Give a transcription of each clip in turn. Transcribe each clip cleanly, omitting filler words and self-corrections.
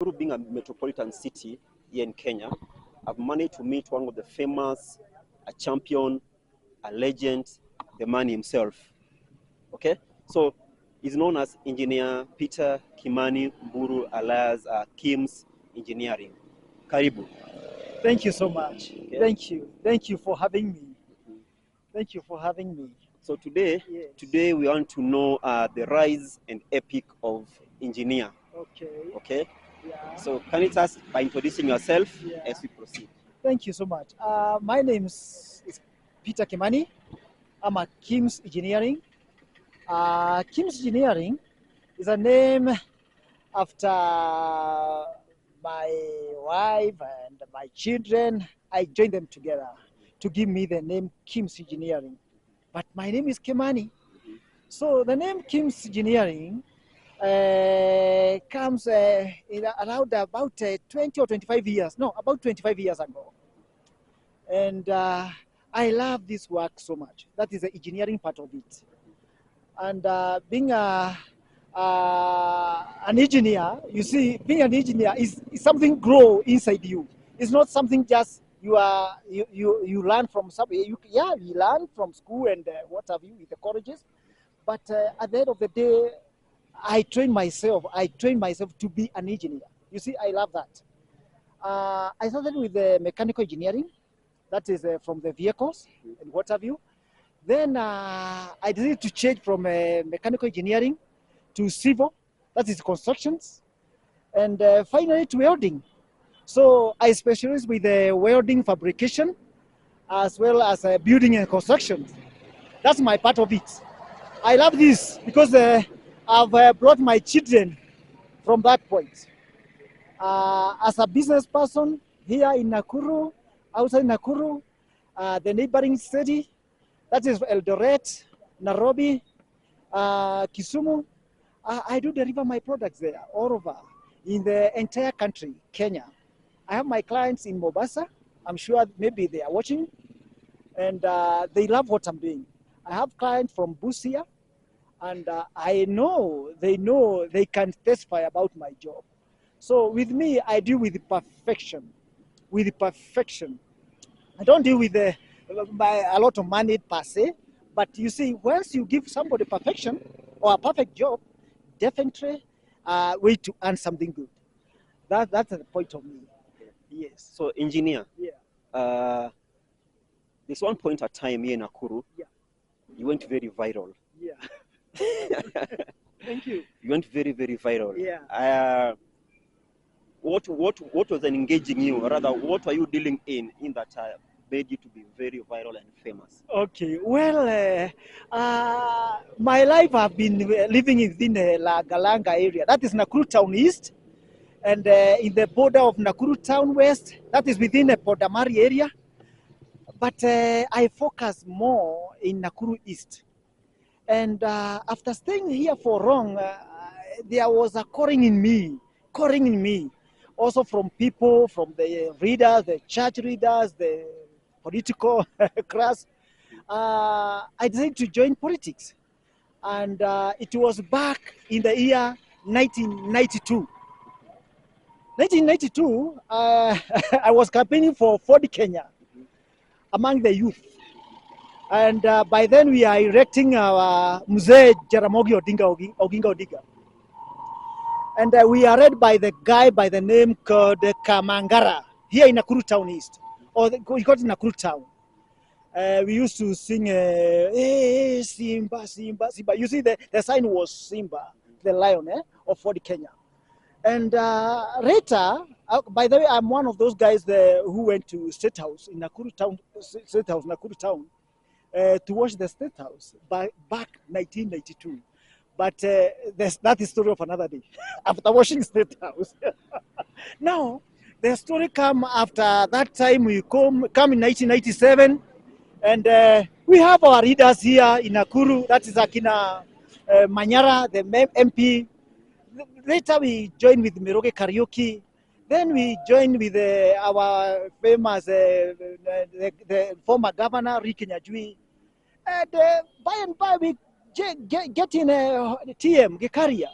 Nakuru being a metropolitan city here in Kenya, I've managed to meet one of the famous, a champion, a legend, the man himself. Okay, so he's known as Engineer Peter Kimani Mburu, alias Kim's Engineering. Karibu. Thank you so much. Okay. Thank you. Thank you for having me. Thank you for having me. So today, Yes. today we want to know the rise and epic of engineer. Okay. Okay. Yeah. So can you start by introducing yourself Yeah. as we proceed? Thank you so much. My name is Peter Kimani. I'm a Kim's Engineering. Kim's Engineering is a name after my wife and my children. I joined them together to give me the name Kim's Engineering. But my name is Kimani. So the name Kim's Engineering comes in around about 20 or 25 years. No, about 25 years ago. And I love this work so much. That is the engineering part of it. And being an engineer, you see, being an engineer is something grow inside you. It's not something just you learn from somewhere. You learn from school and what have you with the colleges. But at the end of the day, I train myself. I train myself to be an engineer. You see, I love that. I started with mechanical engineering. That is from the vehicles and what have you. Then I decided to change from mechanical engineering to civil. That is constructions. And finally to welding. So I specialize with welding fabrication as well as building and construction. That's my part of it. I love this because I've brought my children from that point. As a business person here in Nakuru, outside Nakuru, the neighboring city, that is Eldoret, Nairobi, Kisumu, I do deliver my products there all over in the entire country, Kenya. I have my clients in Mombasa. I'm sure maybe they are watching and they love what I'm doing. I have clients from Busia, and I know they can testify about my job. So with me, I deal with perfection, with perfection. I don't deal with a lot of money per se, but you see, once you give somebody perfection or a perfect job, definitely way to earn something good. That's the point of me. Yes. So engineer, Yeah. there's one point at time here in Nakuru, Yeah. you went very viral. Yeah. Thank you. You went very, very viral. Yeah. What was engaging you, or rather, what were you dealing in that made you to be very viral and famous? Okay. Well, my life I've been living within La Galanga area. That is Nakuru Town East, and in the border of Nakuru Town West. That is within the Podamari area. But I focus more in Nakuru East. And after staying here for long, there was a calling in me, also from people, from the readers, the church readers, the political class. I decided to join politics. And it was back in the year 1992. 1992, I was campaigning for Ford Kenya among the youth. And by then we are erecting our Mzee Jaramogi Oginga Odinga. And we are led by the guy by the name called Kamangara here in Nakuru Town East, or we got in Nakuru Town. We used to sing, hey, Simba, Simba, Simba. You see, the sign was Simba, the lion of Ford Kenya. And later, by the way, I'm one of those guys who went to State House in Nakuru Town, Nakuru Town, to watch the State House back 1992. But that is story of another day. After watching State House. Now, the story come after that time. We come in 1997, and we have our leaders here in Nakuru. That is Akina Manyara, the MP. Later, we joined with Miroge Karaoke. Then we joined with our famous the former governor Ricky Nyajui. And by and by, we get in TM Gekaria.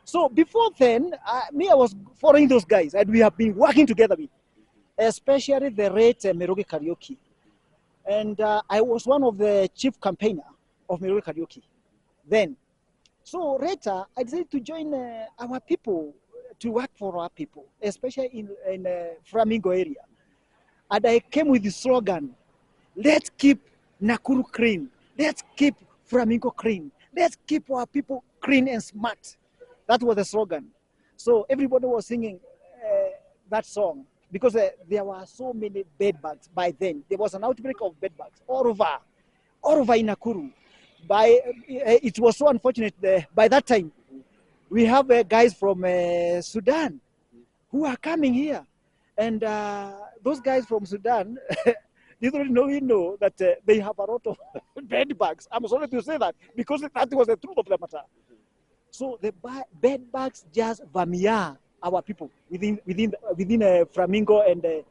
So before then, I was following those guys, and we have been working together with, especially the late Meroge Karaoke. And I was one of the chief campaigner of Meroge Karaoke then. So later, I decided to join our people, to work for our people, especially in Flamingo area. And I came with the slogan, let's keep Nakuru clean. Let's keep Flamingo clean. Let's keep our people clean and smart. That was the slogan. So everybody was singing that song because there were so many bed bugs by then. There was an outbreak of bed bugs all over in Nakuru. It was so unfortunate. By that time, we have guys from Sudan who are coming here. And those guys from Sudan, little know we know that they have a lot of bed bugs. I'm sorry to say that because that was the truth of the matter. So the bed bugs just vamia our people within Flamingo and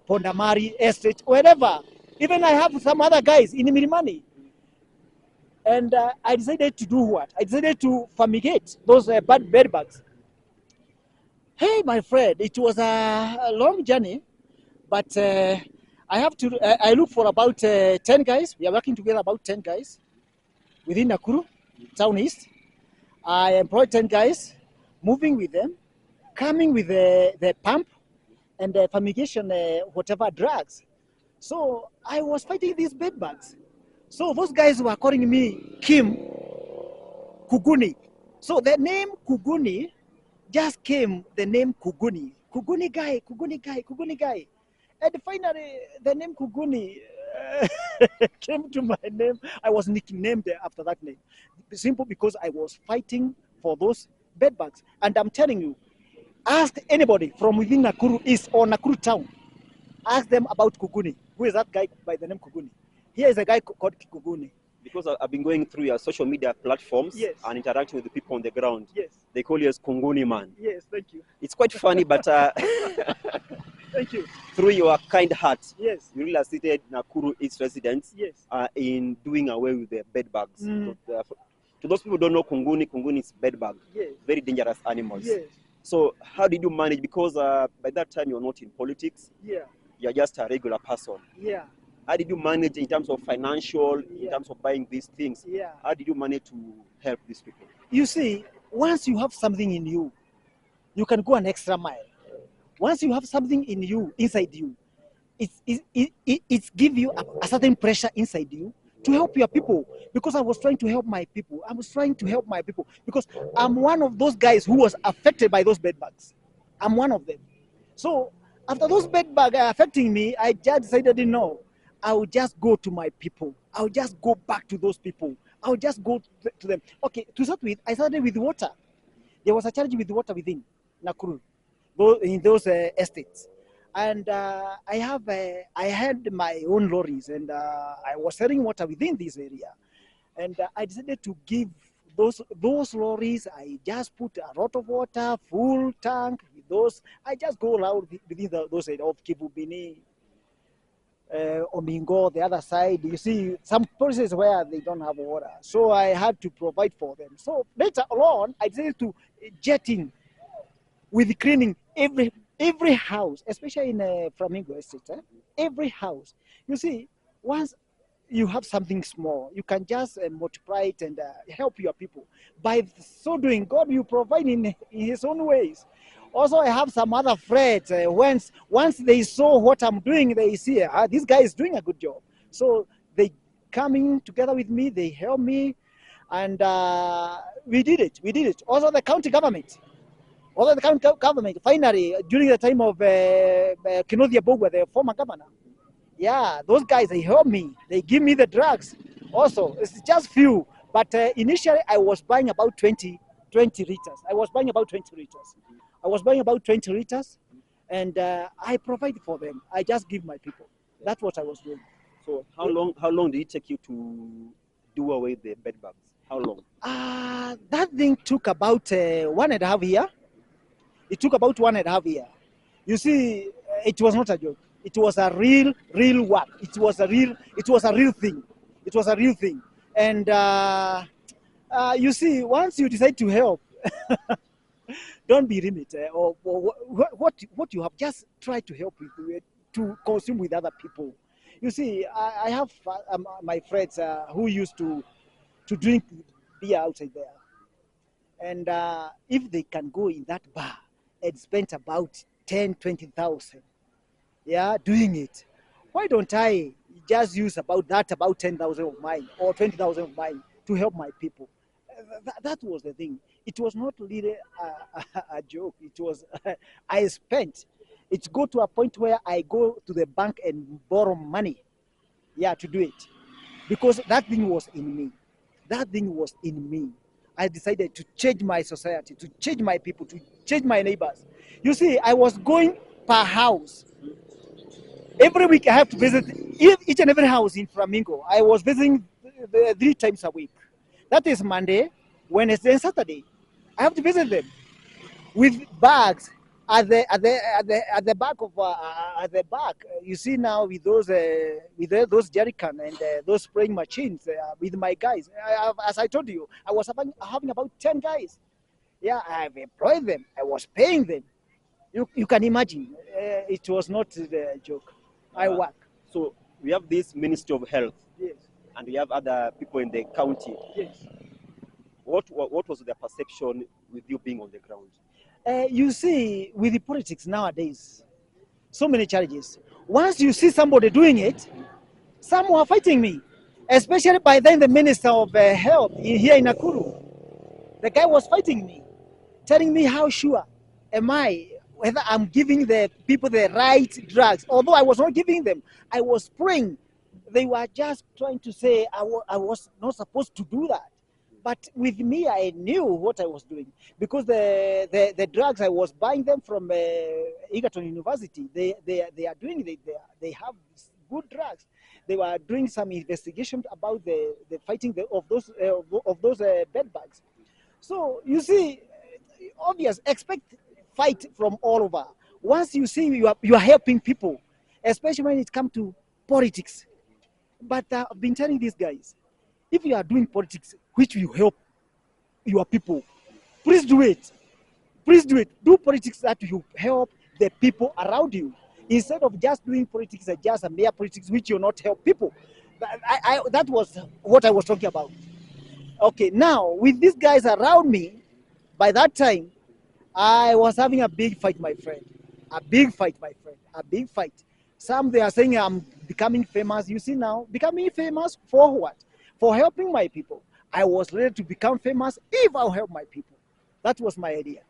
Pondamari estate, wherever. Even I have some other guys in Milimani. And I decided to do what? I decided to fumigate those bad bed bugs. Hey, my friend, it was a long journey, but I look for about 10 guys. We are working together about 10 guys within Nakuru, Town East. I employed 10 guys, moving with them, coming with the pump and the fumigation, whatever drugs. So I was fighting these bed bugs. So those guys were calling me Kim Kunguni. So the name Kunguni just came the name Kunguni. Kunguni guy. And finally, the name Kunguni came to my name. I was nicknamed after that name. Simple because I was fighting for those bed bugs. And I'm telling you, ask anybody from within Nakuru East or Nakuru Town, ask them about Kunguni. Who is that guy by the name Kunguni? Here is a guy called Kunguni. Because I've been going through your social media platforms Yes. and interacting with the people on the ground. Yes. They call you as Kunguni man. Yes, thank you. It's quite funny, but Thank you. through your kind heart, Yes. you really assisted Nakuru East residents Yes. in doing away with the bed bugs. Mm. To those people who don't know Kunguni is bed bug. Yes. Very dangerous animals. Yes. So how did you manage? Because by that time you're not in politics. Yeah. You're just a regular person. Yeah. How did you manage in terms of financial, in Yeah. terms of buying these things? Yeah. How did you manage to help these people? You see, once you have something in you, you can go an extra mile. Once you have something in you, inside you, it's give you a certain pressure inside you to help your people. Because I was trying to help my people. I was trying to help my people because I'm one of those guys who was affected by those bed bugs. I'm one of them. So after those bed bugs are affecting me, I just decided, no, I will just go to my people. I will just go back to those people. I will just go to them. Okay, to start with, I started with water. There was a challenge with water within Nakuru, in those estates. And I had my own lorries, and I was selling water within this area. And I decided to give those lorries. I just put a lot of water, full tank with those. I just go around within those areas of Kibubini, Omingo, the other side. You see some places where they don't have water, so I had to provide for them. So later on, I decided to jet in with cleaning every house, especially in Flamingo Estate. Every house. You see, once you have something small, you can just multiply it and help your people. By so doing, God will provide in His own ways. Also, I have some other friends. Once they saw what I'm doing, they see, this guy is doing a good job. So they coming together with me, they help me, and we did it. Also, the county government. Finally, during the time of Kinothia Bogwa, the former governor, yeah, those guys, they help me. They give me the drugs. Also, it's just few. But initially, I was buying about 20 liters. I was buying about 20 liters. And I provide for them. I just give my people. That's what I was doing. So how long did it take you to do away the bed bugs? How long? That thing took about 1.5 years. It took about 1.5 years. You see, it was not a joke. It was a real work. It was a real thing. And you see, once you decide to help, Don't be limit, or what you have. Just try to help with, to consume with other people. You see, I have my friends who used to drink beer outside there, and if they can go in that bar and spend about 10, 20,000, yeah, doing it, why don't I just use about 10,000 of mine or 20,000 of mine to help my people? That was the thing. It was not really a joke. It was I spent. It's go to a point where I go to the bank and borrow money, yeah, to do it, because that thing was in me. That thing was in me. I decided to change my society, to change my people, to change my neighbors. You see, I was going per house. Every week I have to visit each and every house in Flamingo. I was visiting 3 times a week. That is Monday, Wednesday, and Saturday. I have to visit them with bags at the back of at the back. You see now with those jerrycan and those spraying machines with my guys. As I told you, I was having about 10 guys. Yeah, I've employed them. I was paying them. You can imagine. It was not a joke. I work. So we have this Ministry of Health, Yes. and we have other people in the county. Yes. What was their perception with you being on the ground? You see, with the politics nowadays, so many challenges. Once you see somebody doing it, some were fighting me, especially by then the Minister of Health here in Nakuru. The guy was fighting me, telling me how sure am I whether I'm giving the people the right drugs. Although I was not giving them, I was praying. They were just trying to say I was not supposed to do that. But with me, I knew what I was doing, because the drugs I was buying them from Egerton University. They are doing it. They have good drugs. They were doing some investigation about the fighting of those bed bugs. So you see, obvious, expect fight from all over. Once you see you are helping people, especially when it comes to politics. But I've been telling these guys, if you are doing politics which will help your people, please do it. Please do it. Do politics that will help the people around you, instead of just doing politics as just a mere politics which will not help people. That was what I was talking about. Okay, now with these guys around me, by that time, I was having a big fight, my friend. A big fight, my friend. A big fight. Some they are saying I'm becoming famous. You see now, becoming famous for what? For helping my people. I was ready to become famous if I'll help my people. That was my idea.